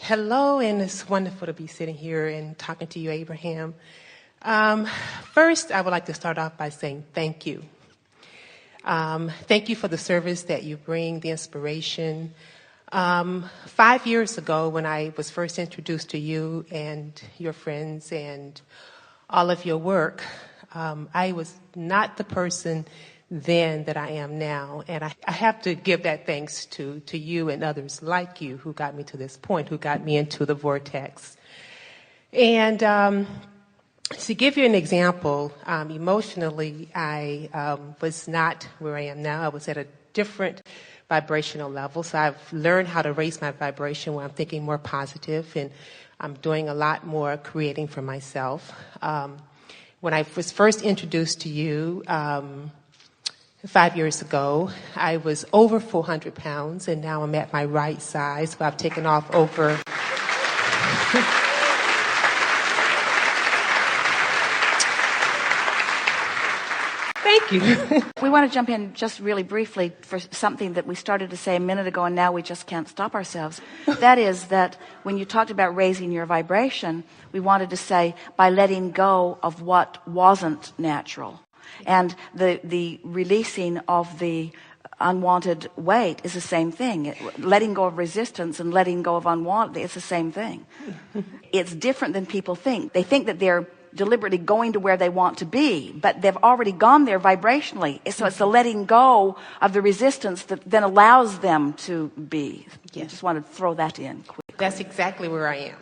Hello, and it's wonderful to be sitting here and talking to you, Abraham. First, I would like to start off by saying thank you. Thank you for the service that you bring, the inspiration. 5 years ago, when I was first introduced to you and your friends and all of your work, I was not the person then that I am now. And I have to give that thanks to you and others like you who got me to this point, who got me into the vortex. And to give you an example, emotionally, I was not where I am now. I was at a different vibrational level. So I've learned how to raise my vibration where I'm thinking more positive, and I'm doing a lot more creating for myself. When I was first introduced to you 5 years ago, I was over 400 pounds, and now I'm at my right size. So I've taken off over... Thank you. We want to jump in just really briefly for something that we started to say a minute ago, and now we just can't stop ourselves. That is that when you talked about raising your vibration, we wanted to say by letting go of what wasn't natural. And the releasing of the unwanted weight is the same thing. Letting go of resistance and letting go of unwanted, it's the same thing. It's different than people think. They think that they're deliberately going to where they want to be, but they've already gone there vibrationally. So it's the letting go of the resistance that then allows them to be. Yes. I just wanted to throw that in quickly. That's exactly where I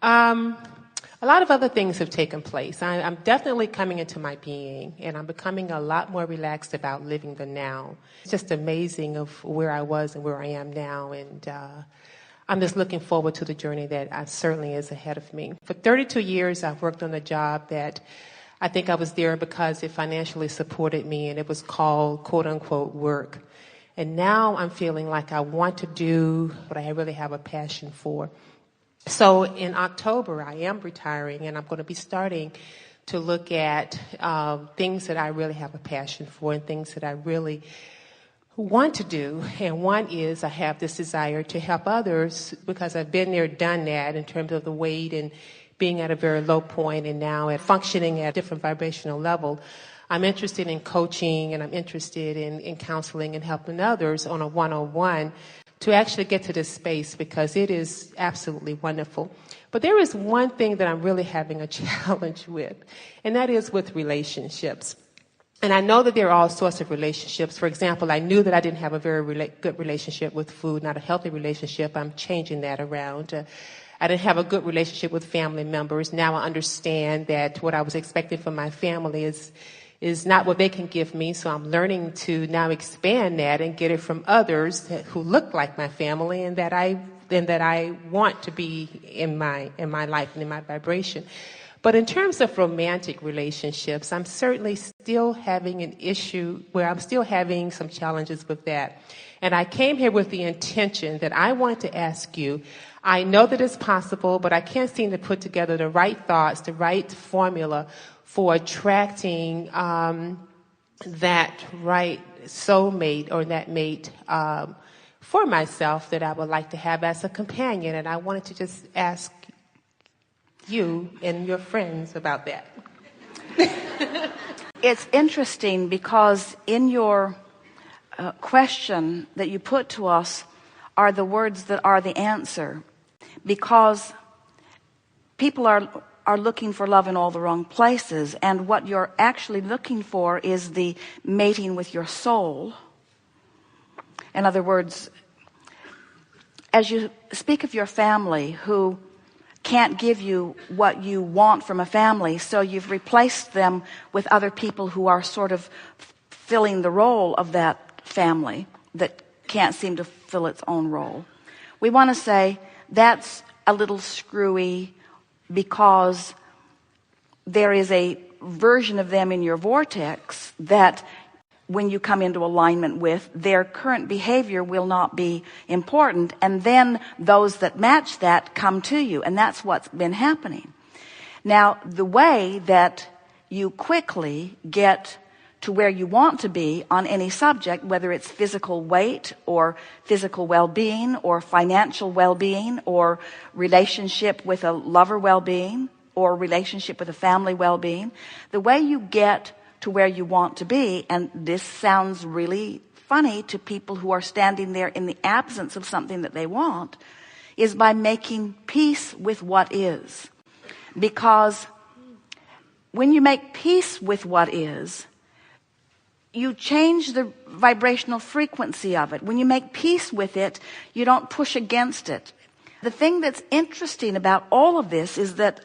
am. A lot of other things have taken place. I'm definitely coming into my being, and I'm becoming a lot more relaxed about living the now. It's just amazing of where I was and where I am now, and I'm just looking forward to the journey that certainly is ahead of me. For 32 years, I've worked on a job that I think I was there because it financially supported me, and it was called, quote unquote, work. And now I'm feeling like I want to do what I really have a passion for. So in October, I am retiring, and I'm going to be starting to look at things that I really have a passion for and things that I really want to do. And one is I have this desire to help others because I've been there, done that in terms of the weight and being at a very low point and now at functioning at a different vibrational level. I'm interested in coaching, and I'm interested in counseling and helping others on a one-on-one to actually get to this space because it is absolutely wonderful. But there is one thing that I'm really having a challenge with, and that is with relationships. And I know that there are all sorts of relationships. For example, I knew that I didn't have a very good relationship with food, not a healthy relationship. I'm changing that around. I didn't have a good relationship with family members. Now I understand that what I was expecting from my family is not what they can give me. So I'm learning to now expand that and get it from others who look like my family and that I want to be in my life and in my vibration. But in terms of romantic relationships, I'm certainly still having an issue where I'm still having some challenges with that. And I came here with the intention that I want to ask you, I know that it's possible, but I can't seem to put together the right thoughts, the right formula for attracting that right soulmate or that mate for myself that I would like to have as a companion. And I wanted to just ask you and your friends about that. It's interesting because in your question that you put to us are the words that are the answer, because people are looking for love in all the wrong places, and what you're actually looking for is the mating with your soul. In other words, as you speak of your family who can't give you what you want from a family, so you've replaced them with other people who are sort of filling the role of that family that can't seem to fill its own role. We want to say that's a little screwy because there is a version of them in your vortex that when you come into alignment with, their current behavior will not be important, and then those that match that come to you, and that's what's been happening. Now, the way that you quickly get to where you want to be on any subject, whether it's physical weight or physical well-being or financial well-being or relationship with a lover well-being or relationship with a family well-being, the way you get to where you want to be, and this sounds really funny to people who are standing there in the absence of something that they want, is by making peace with what is. Because when you make peace with what is, you change the vibrational frequency of it. When you make peace with it, you don't push against it. The thing that's interesting about all of this is that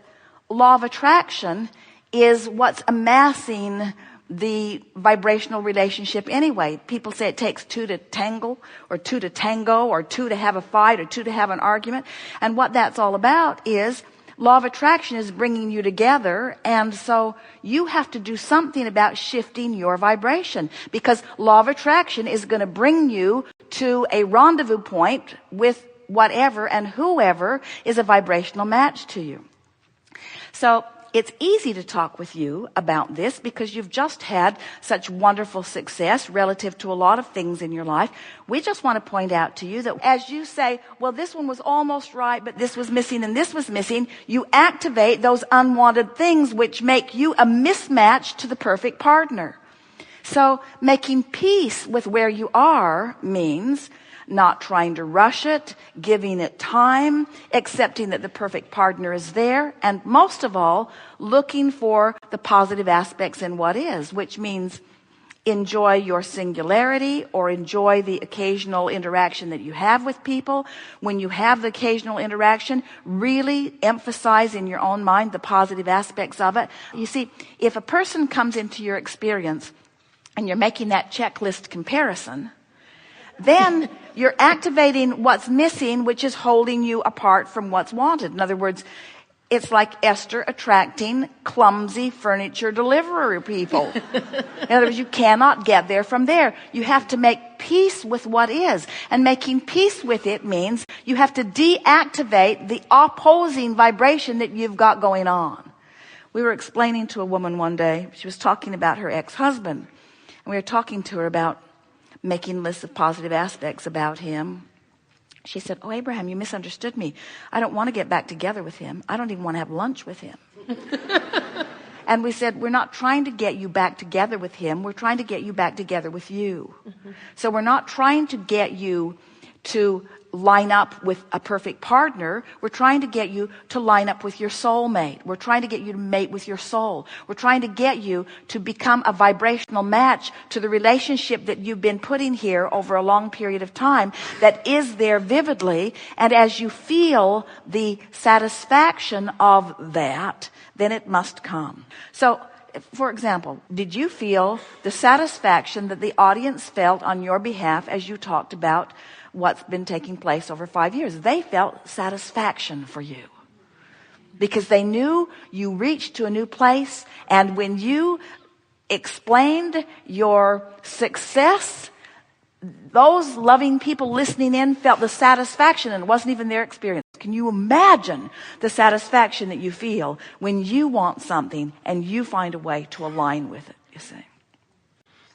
law of attraction is what's amassing the vibrational relationship anyway. People say it takes two to tangle, or two to tango, or two to have a fight, or two to have an argument. And what that's all about is law of attraction is bringing you together, and so you have to do something about shifting your vibration, because law of attraction is going to bring you to a rendezvous point with whatever and whoever is a vibrational match to you. So it's easy to talk with you about this because you've just had such wonderful success relative to a lot of things in your life. We just want to point out to you that as you say, well, this one was almost right, but this was missing and this was missing, you activate those unwanted things which make you a mismatch to the perfect partner. So making peace with where you are means not trying to rush it, giving it time, accepting that the perfect partner is there, and most of all, looking for the positive aspects in what is, which means enjoy your singularity or enjoy the occasional interaction that you have with people. When you have the occasional interaction, really emphasize in your own mind the positive aspects of it. You see, if a person comes into your experience and you're making that checklist comparison, then you're activating what's missing, which is holding you apart from what's wanted. In other words, it's like Esther attracting clumsy furniture delivery people. In other words, you cannot get there from there. You have to make peace with what is. And making peace with it means you have to deactivate the opposing vibration that you've got going on. We were explaining to a woman one day, she was talking about her ex-husband. And we were talking to her about making lists of positive aspects about him. She said, "Oh, Abraham, you misunderstood me. I don't want to get back together with him. I don't even want to have lunch with him." And we said, we're not trying to get you back together with him. We're trying to get you back together with you. So we're not trying to get you to line up with a perfect partner. We're trying to get you to line up with your soulmate. We're trying to get you to mate with your soul. We're trying to get you to become a vibrational match to the relationship that you've been putting here over a long period of time that is there vividly. And as you feel the satisfaction of that, then it must come. So, for example, did you feel the satisfaction that the audience felt on your behalf as you talked about what's been taking place over 5 years? They felt satisfaction for you because they knew you reached to a new place. And when you explained your success, those loving people listening in felt the satisfaction, and it wasn't even their experience. Can you imagine the satisfaction that you feel when you want something and you find a way to align with it, you see?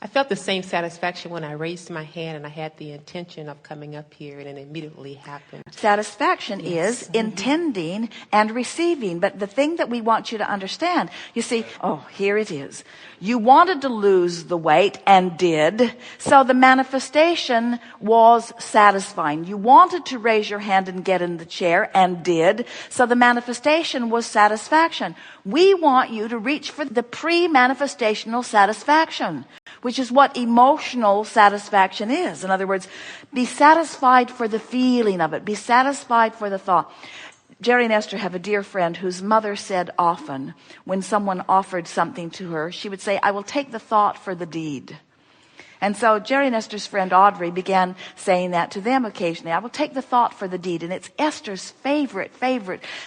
I felt the same satisfaction when I raised my hand and I had the intention of coming up here, and it immediately happened. Satisfaction is intending and receiving. But the thing that we want you to understand, you see, here it is. You wanted to lose the weight and did. So the manifestation was satisfying. You wanted to raise your hand and get in the chair and did. So the manifestation was satisfaction. We want you to reach for the pre-manifestational satisfaction, which is what emotional satisfaction is. In other words, be satisfied for the feeling of it. Be satisfied for the thought. Jerry and Esther have a dear friend whose mother said often when someone offered something to her, she would say, "I will take the thought for the deed." And so Jerry and Esther's friend Audrey began saying that to them occasionally. I will take the thought for the deed. And it's Esther's favorite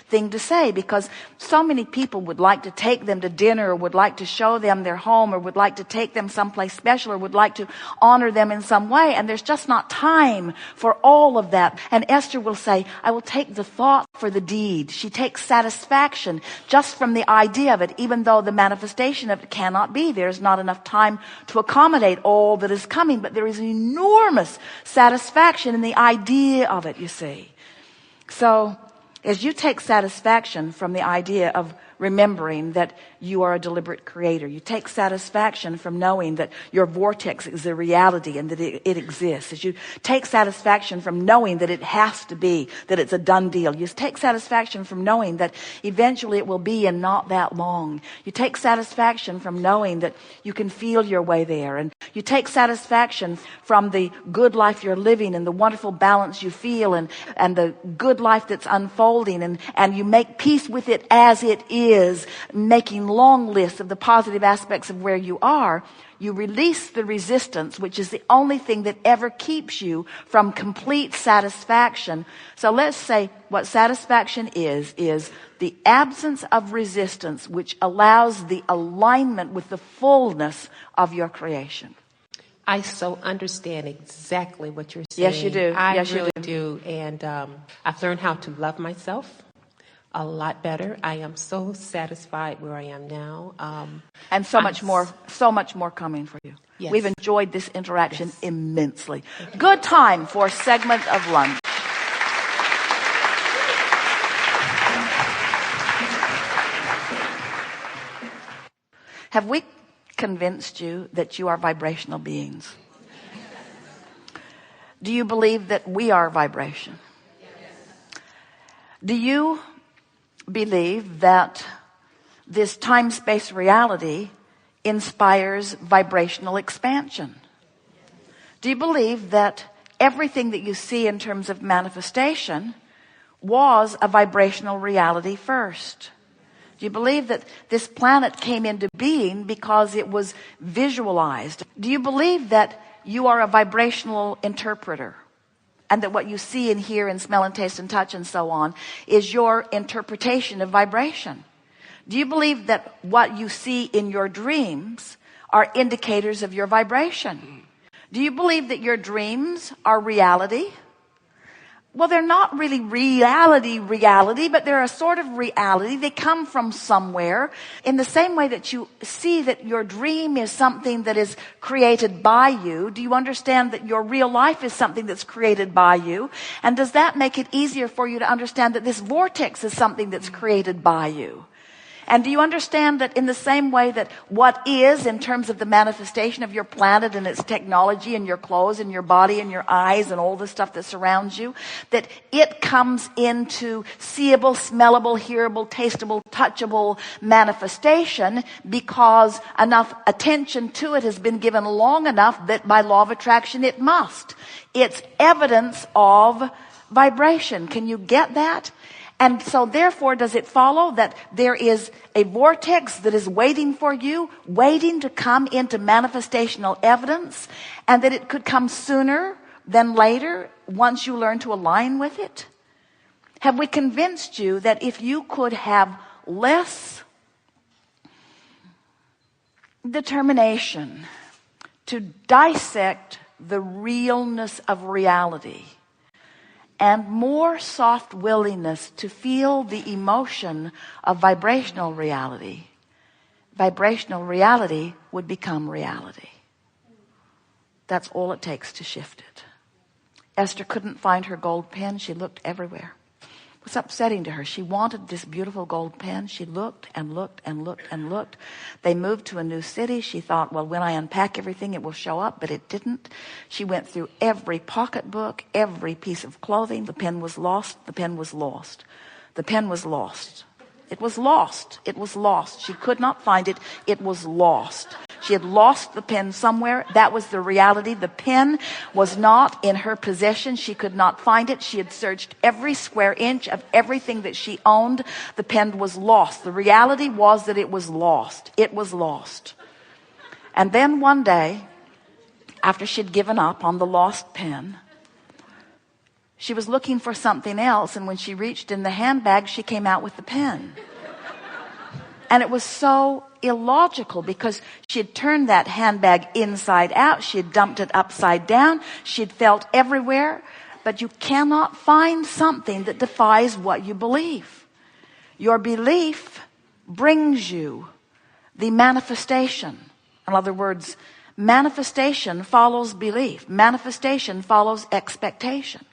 thing to say, because so many people would like to take them to dinner, or would like to show them their home, or would like to take them someplace special, or would like to honor them in some way. And there's just not time for all of that. And Esther will say, I will take the thought for the deed. She takes satisfaction just from the idea of it, even though the manifestation of it cannot be. There's not enough time to accommodate all that is coming, but there is enormous satisfaction in the idea of it, you see. So as you take satisfaction from the idea of remembering that you are a deliberate creator, you take satisfaction from knowing that your vortex is a reality and that it exists. As you take satisfaction from knowing that it has to be, that it's a done deal. You take satisfaction from knowing that eventually it will be, and not that long. You take satisfaction from knowing that you can feel your way there, and you take satisfaction from the good life you're living and the wonderful balance you feel, and the good life that's unfolding, and you make peace with it as it is, making long lists of the positive aspects of where you are. You release the resistance, which is the only thing that ever keeps you from complete satisfaction. So let's say what satisfaction is the absence of resistance, which allows the alignment with the fullness of your creation. I so understand exactly what you're saying. Yes, you do. I really do. And I've learned how to love myself a lot better. I am so satisfied where I am now. And so much more coming for you. Yes. We've enjoyed this interaction immensely. Good time for a segment of lunch. Have we convinced you that you are vibrational beings? Do you believe that we are vibration? Do you believe that this time-space reality inspires vibrational expansion? Do you believe that everything that you see in terms of manifestation was a vibrational reality first? Do you believe that this planet came into being because it was visualized? Do you believe that you are a vibrational interpreter, and that what you see and hear and smell and taste and touch and so on is your interpretation of vibration? Do you believe that what you see in your dreams are indicators of your vibration? Do you believe that your dreams are reality? Well, they're not really reality, but they're a sort of reality. They come from somewhere. In the same way that you see that your dream is something that is created by you, do you understand that your real life is something that's created by you? And does that make it easier for you to understand that this vortex is something that's created by you? And do you understand that in the same way that what is, in terms of the manifestation of your planet and its technology and your clothes and your body and your eyes and all the stuff that surrounds you, that it comes into seeable, smellable, hearable, tastable, touchable manifestation because enough attention to it has been given long enough that by law of attraction it must. It's evidence of vibration. Can you get that? And so therefore, does it follow that there is a vortex that is waiting for you, waiting to come into manifestational evidence, and that it could come sooner than later once you learn to align with it? Have we convinced you that if you could have less determination to dissect the realness of reality, and more soft willingness to feel the emotion of vibrational reality would become reality? That's all it takes to shift it. Esther couldn't find her gold pen. She looked everywhere. It was upsetting to her. She wanted this beautiful gold pen. She looked and looked and looked and looked. They moved to a new city. She thought, well, when I unpack everything, it will show up, but it didn't. She went through every pocketbook, every piece of clothing. The pen was lost. The pen was lost. The pen was lost. It was lost. It was lost. She could not find it. It was lost. She had lost the pen somewhere. That was the reality. The pen was not in her possession. She could not find it. She had searched every square inch of everything that she owned. The pen was lost. The reality was that it was lost. It was lost. And then one day, after she'd given up on the lost pen. She was looking for something else, and when she reached in the handbag, she came out with the pen. And it was so illogical because she had turned that handbag inside out. She had dumped it upside down. She had felt everywhere. But you cannot find something that defies what you believe. Your belief brings you the manifestation. In other words, manifestation follows belief. Manifestation follows expectation.